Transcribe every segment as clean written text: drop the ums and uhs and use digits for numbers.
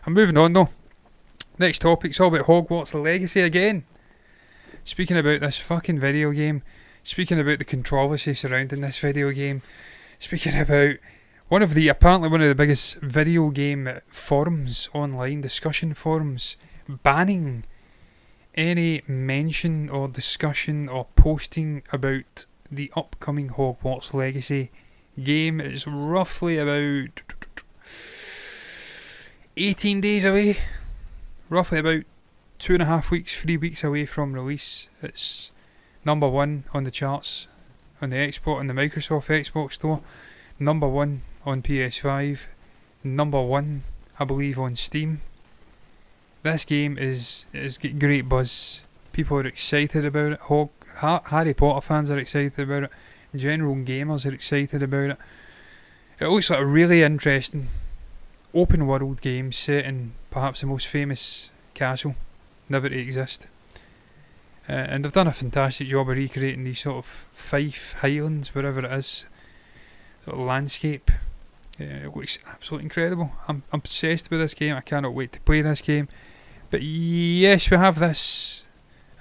I'm moving on though. Next topic's all about Hogwarts Legacy again. Speaking about this fucking video game. Speaking about the controversy surrounding this video game. Speaking about apparently one of the biggest video game forums online, discussion forums, banning any mention or discussion or posting about the upcoming Hogwarts Legacy game. It's roughly about 18 days away. Roughly about 2.5 weeks, 3 weeks away from release. It's number 1 on the charts on the Microsoft Xbox Store. Number 1 on PS5. Number 1, I believe, on Steam. This game is getting great buzz. People are excited about it. Harry Potter fans are excited about it. General gamers are excited about it. It looks like a really interesting open world game set in perhaps the most famous castle never to exist. And they've done a fantastic job of recreating these sort of Fife Highlands, wherever it is, sort of landscape. It looks absolutely incredible. I'm obsessed with this game. I cannot wait to play this game. But yes, we have this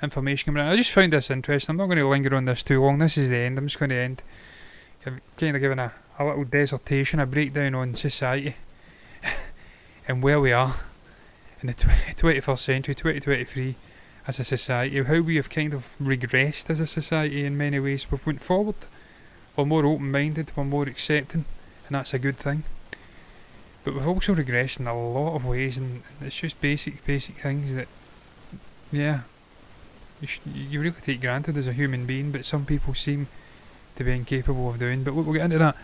information coming in. I just found this interesting. I'm not going to linger on this too long. This is the end. I'm just going to end. I'm kind of giving a little dissertation, a breakdown on society and where we are in the 21st century, 2023, as a society. How we have kind of regressed as a society in many ways. We've went forward. We're more open-minded. We're more accepting. And that's a good thing. But we've also regressed in a lot of ways, and it's just basic things that, yeah, you really take granted as a human being, but some people seem to be incapable of doing. But we'll get into that.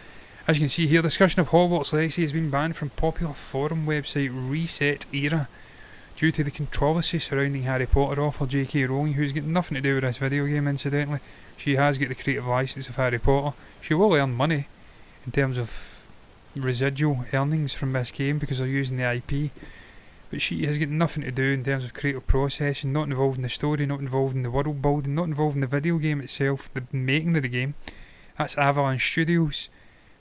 As you can see here, discussion of Hogwarts Legacy has been banned from popular forum website ResetEra due to the controversy surrounding Harry Potter author J.K. Rowling, who's got nothing to do with this video game, incidentally. She has got the creative license of Harry Potter. She will earn money in terms of residual earnings from this game because they're using the IP, but she has got nothing to do in terms of creative processing, not involved in the story, not involved in the world building, not involved in the video game itself, the making of the game. That's Avalanche Studios,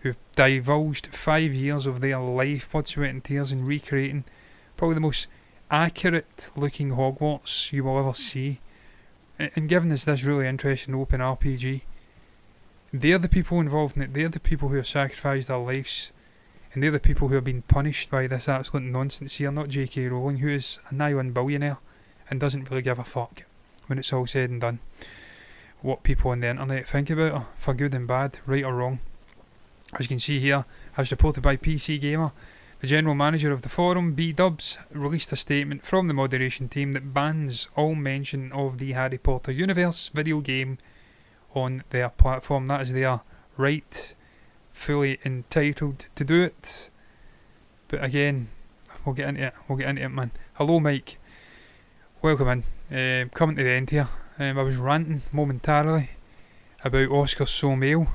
who've divulged 5 years of their life, blood, sweat and tears in recreating probably the most accurate looking Hogwarts you will ever see, and giving us this really interesting open RPG. They're the people involved in it. They're the people who have sacrificed their lives, and they're the people who have been punished by this absolute nonsense here, not J.K. Rowling, who is a nigh on billionaire and doesn't really give a fuck when it's all said and done what people on the internet think about her, for good and bad, right or wrong. As you can see here, as reported by PC Gamer, the general manager of the forum, B-Dubs, released a statement from the moderation team that bans all mention of the Harry Potter universe video game on their platform. That is their right, fully entitled to do it. But again, we'll get into it, man. Hello, Mike. Welcome in. Coming to the end here. I was ranting momentarily about Oscars So Male.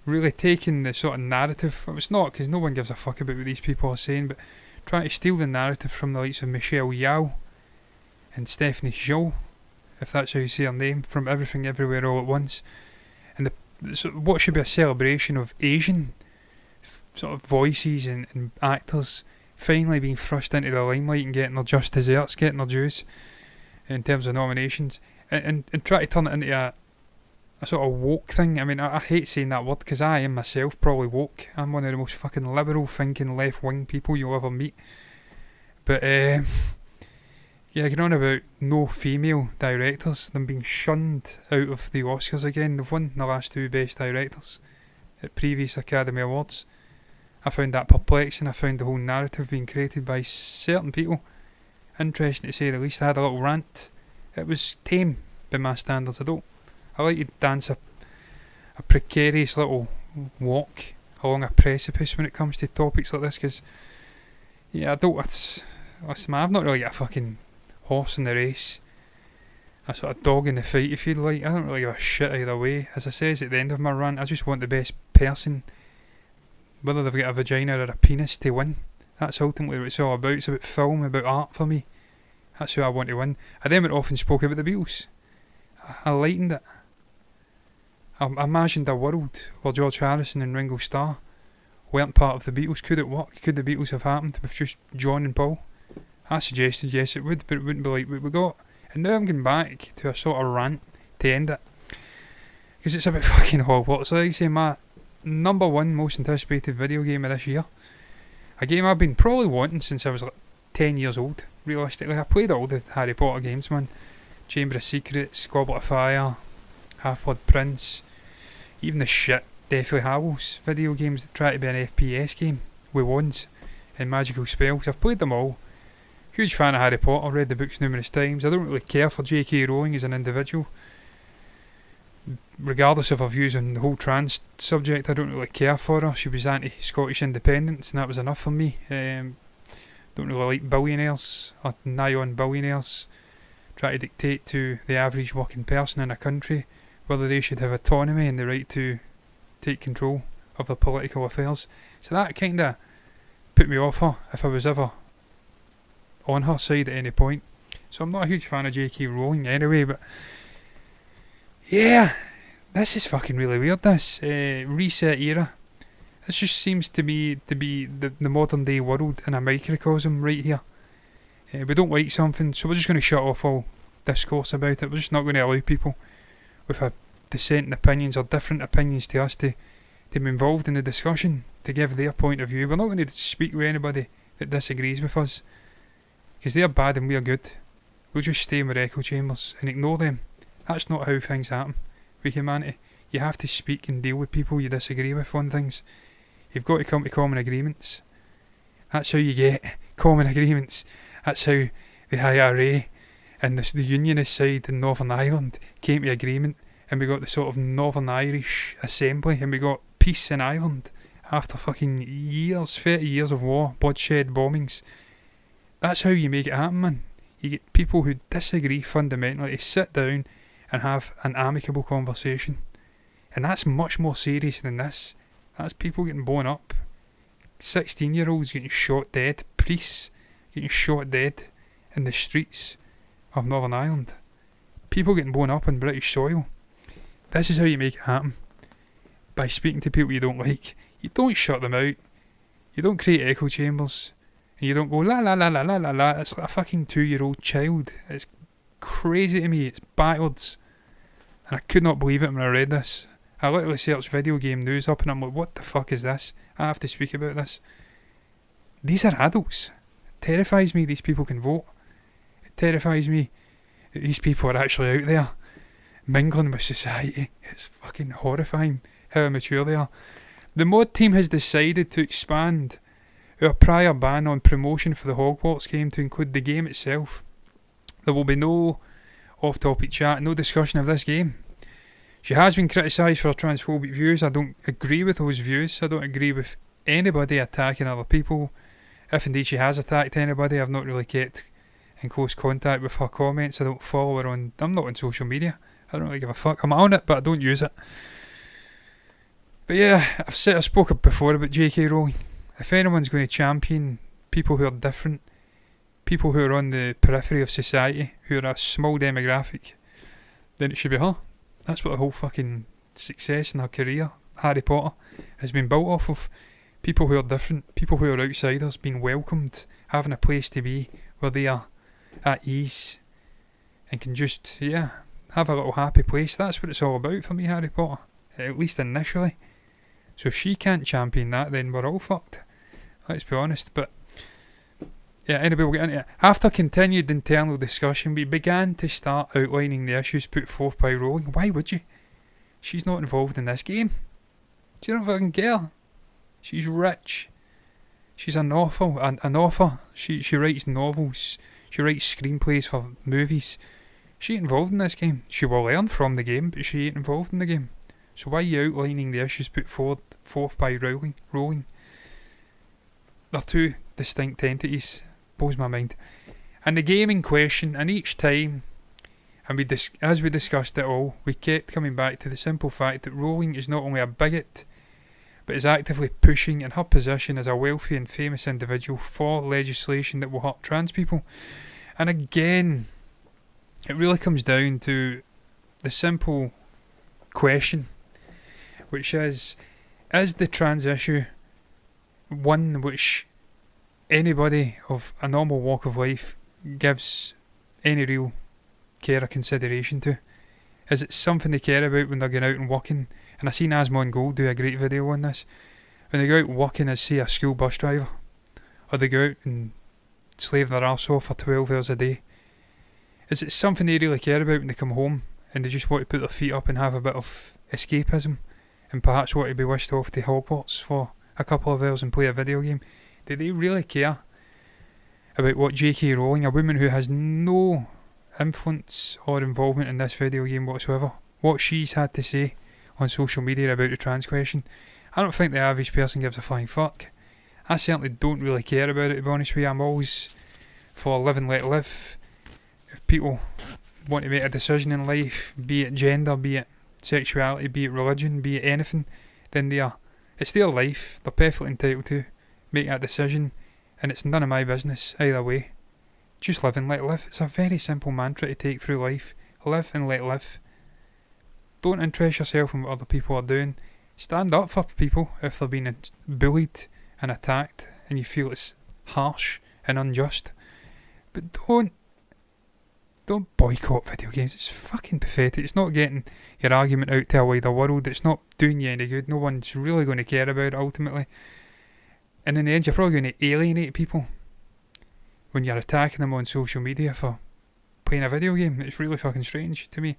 Really taking the sort of narrative. Well, it's not, because no one gives a fuck about what these people are saying, but trying to steal the narrative from the likes of Michelle Yeoh and Stephanie Zhou, if that's how you say her name, from Everything Everywhere All at Once. And what should be a celebration of Asian sort of voices and actors finally being thrust into the limelight and getting their just desserts, getting their dues in terms of nominations, and try to turn it into a sort of woke thing. I mean, I hate saying that word because I am myself probably woke. I'm one of the most fucking liberal thinking left wing people you'll ever meet. But yeah, getting on about no female directors, them being shunned out of the Oscars again. They've won the last 2 best directors at previous Academy Awards. I found that perplexing. I found the whole narrative being created by certain people interesting to say the least. I had a little rant. It was tame by my standards. I like to dance a precarious little walk along a precipice when it comes to topics like this, because yeah, listen man, I've not really got a fucking horse in the race, a sort of dog in the fight if you'd like. I don't really give a shit either way. As I says at the end of my rant, I just want the best person, whether they've got a vagina or a penis, to win. That's ultimately what it's all about. It's about film, about art for me. That's who I want to win. I then often spoke about the Beatles. I lightened it. I imagined a world where George Harrison and Ringo Starr weren't part of the Beatles. Could it work? Could the Beatles have happened with just John and Paul? I suggested yes it would, but it wouldn't be like what we got. And now I'm going back to a sort of rant to end it, because it's about fucking Hogwarts. Like I say, my number one most anticipated video game of this year. A game I've been probably wanting since I was like 10 years old, realistically. I played all the Harry Potter games, man. Chamber of Secrets, Goblet of Fire, Half-Blood Prince, even the shit Deathly Hallows video games that try to be an FPS game with wands and magical spells. I've played them all. Huge fan of Harry Potter, read the books numerous times. I don't really care for J.K. Rowling as an individual. Regardless of her views on the whole trans subject, I don't really care for her. She was anti-Scottish independence and that was enough for me. Don't really like billionaires or nigh-on billionaires try to dictate to the average working person in a country whether they should have autonomy and the right to take control of their political affairs. So that kind of put me off her if I was ever on her side at any point. So I'm not a huge fan of J.K. Rowling anyway, but yeah, this is fucking really weird, this ResetEra. This just seems to be the modern day world in a microcosm right here. We don't like something, so we're just going to shut off all discourse about it. We're just not going to allow people with a dissenting opinions or different opinions to us to be involved in the discussion, to give their point of view. We're not going to speak with anybody that disagrees with us, because they're bad and we're good. We'll just stay in our echo chambers and ignore them. That's not how things happen with humanity. You have to speak and deal with people you disagree with on things. You've got to come to common agreements. That's how you get common agreements. That's how the IRA and the Unionist side in Northern Ireland came to agreement, and we got the sort of Northern Irish Assembly, and we got peace in Ireland after fucking years, 30 years of war, bloodshed, bombings. That's how you make it happen, man. You get people who disagree fundamentally to sit down and have an amicable conversation. And that's much more serious than this. That's people getting blown up. 16-year-olds getting shot dead. Priests getting shot dead in the streets of Northern Ireland. People getting blown up on British soil. This is how you make it happen. By speaking to people you don't like. You don't shut them out. You don't create echo chambers. And you don't go la la la la la la la. It's like a fucking 2-year-old child. It's crazy to me. It's backwards. And I could not believe it when I read this. I literally searched video game news up and I'm like, what the fuck is this? I have to speak about this. These are adults. It terrifies me these people can vote. It terrifies me that these people are actually out there mingling with society. It's fucking horrifying how immature they are. The mod team has decided to expand our prior ban on promotion for the Hogwarts game to include the game itself. There will be no off-topic chat, no discussion of this game. She has been criticised for her transphobic views. I don't agree with those views. I don't agree with anybody attacking other people. If indeed she has attacked anybody, I've not really kept in close contact with her comments. I don't follow her on... I'm not on social media. I don't really give a fuck. I'm on it, but I don't use it. But yeah, I've spoken before about J.K. Rowling. If anyone's going to champion people who are different, people who are on the periphery of society, who are a small demographic, then it should be her. That's what the whole fucking success in her career, Harry Potter, has been built off of. People who are different, people who are outsiders, being welcomed, having a place to be where they are at ease and can just, yeah, have a little happy place. That's what it's all about for me, Harry Potter, at least initially. So if she can't champion that, then we're all fucked. Let's be honest. But yeah, anyway, we'll get into it. After continued internal discussion, we began to start outlining the issues put forth by Rowling. Why would you? She's not involved in this game. She don't fucking care. She's rich. She's an author. She writes novels. She writes screenplays for movies. She ain't involved in this game. She will learn from the game, but she ain't involved in the game. So why are you outlining the issues put forth by Rowling? They're two distinct entities. Blows my mind. And the game in question, and each time, and as we discussed it all, we kept coming back to the simple fact that Rowling is not only a bigot, but is actively pushing in her position as a wealthy and famous individual for legislation that will hurt trans people. And again, it really comes down to the simple question, which is the trans issue one which anybody of a normal walk of life gives any real care or consideration to. Is it something they care about when they're going out and working? And I seen Asmon Gold do a great video on this. When they go out working as, say, a school bus driver, or they go out and slave their arse off for 12 hours a day, is it something they really care about when they come home and they just want to put their feet up and have a bit of escapism and perhaps want to be wished off to Hogwarts for a couple of hours and play a video game? Do they really care about what J.K. Rowling, a woman who has no influence or involvement in this video game whatsoever, what she's had to say on social media about the trans question? I don't think the average person gives a flying fuck. I certainly don't really care about it, to be honest with you. I'm always for live and let live. If people want to make a decision in life, be it gender, be it sexuality, be it religion, be it anything, then it's their life. They're perfectly entitled to make that decision, and it's none of my business either way. Just live and let live. It's a very simple mantra to take through life. Live and let live. Don't interest yourself in what other people are doing. Stand up for people if they're being bullied and attacked and you feel it's harsh and unjust. But don't boycott video games. It's fucking pathetic. It's not getting your argument out to a wider world. It's not doing you any good. No one's really going to care about it ultimately. And in the end, you're probably going to alienate people when you're attacking them on social media for playing a video game. It's really fucking strange to me.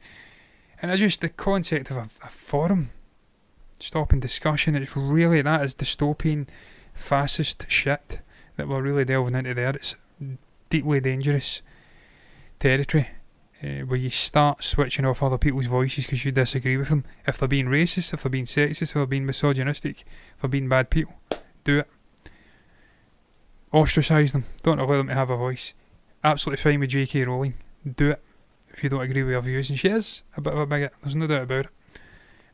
And it's just the concept of a forum stopping discussion. It's really, that is dystopian fascist shit that we're really delving into there. It's deeply dangerous territory where you start switching off other people's voices because you disagree with them. If they're being racist, if they're being sexist, if they're being misogynistic, if they're being bad people, do it. Ostracise them. Don't allow them to have a voice. Absolutely fine with J.K. Rowling. Do it if you don't agree with her views. And she is a bit of a bigot, there's no doubt about it.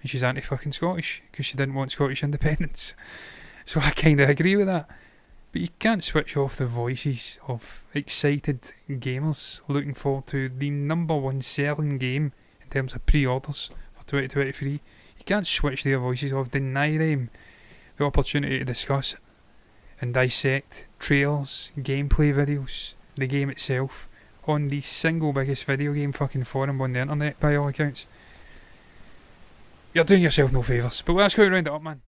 And she's anti-fucking Scottish because she didn't want Scottish independence. So I kind of agree with that. But you can't switch off the voices of excited gamers looking forward to the #1 selling game in terms of pre-orders for 2023. You can't switch their voices off, deny them the opportunity to discuss and dissect trailers, gameplay videos, the game itself, on the single biggest video game fucking forum on the internet by all accounts. You're doing yourself no favours. But let's go round it up, man.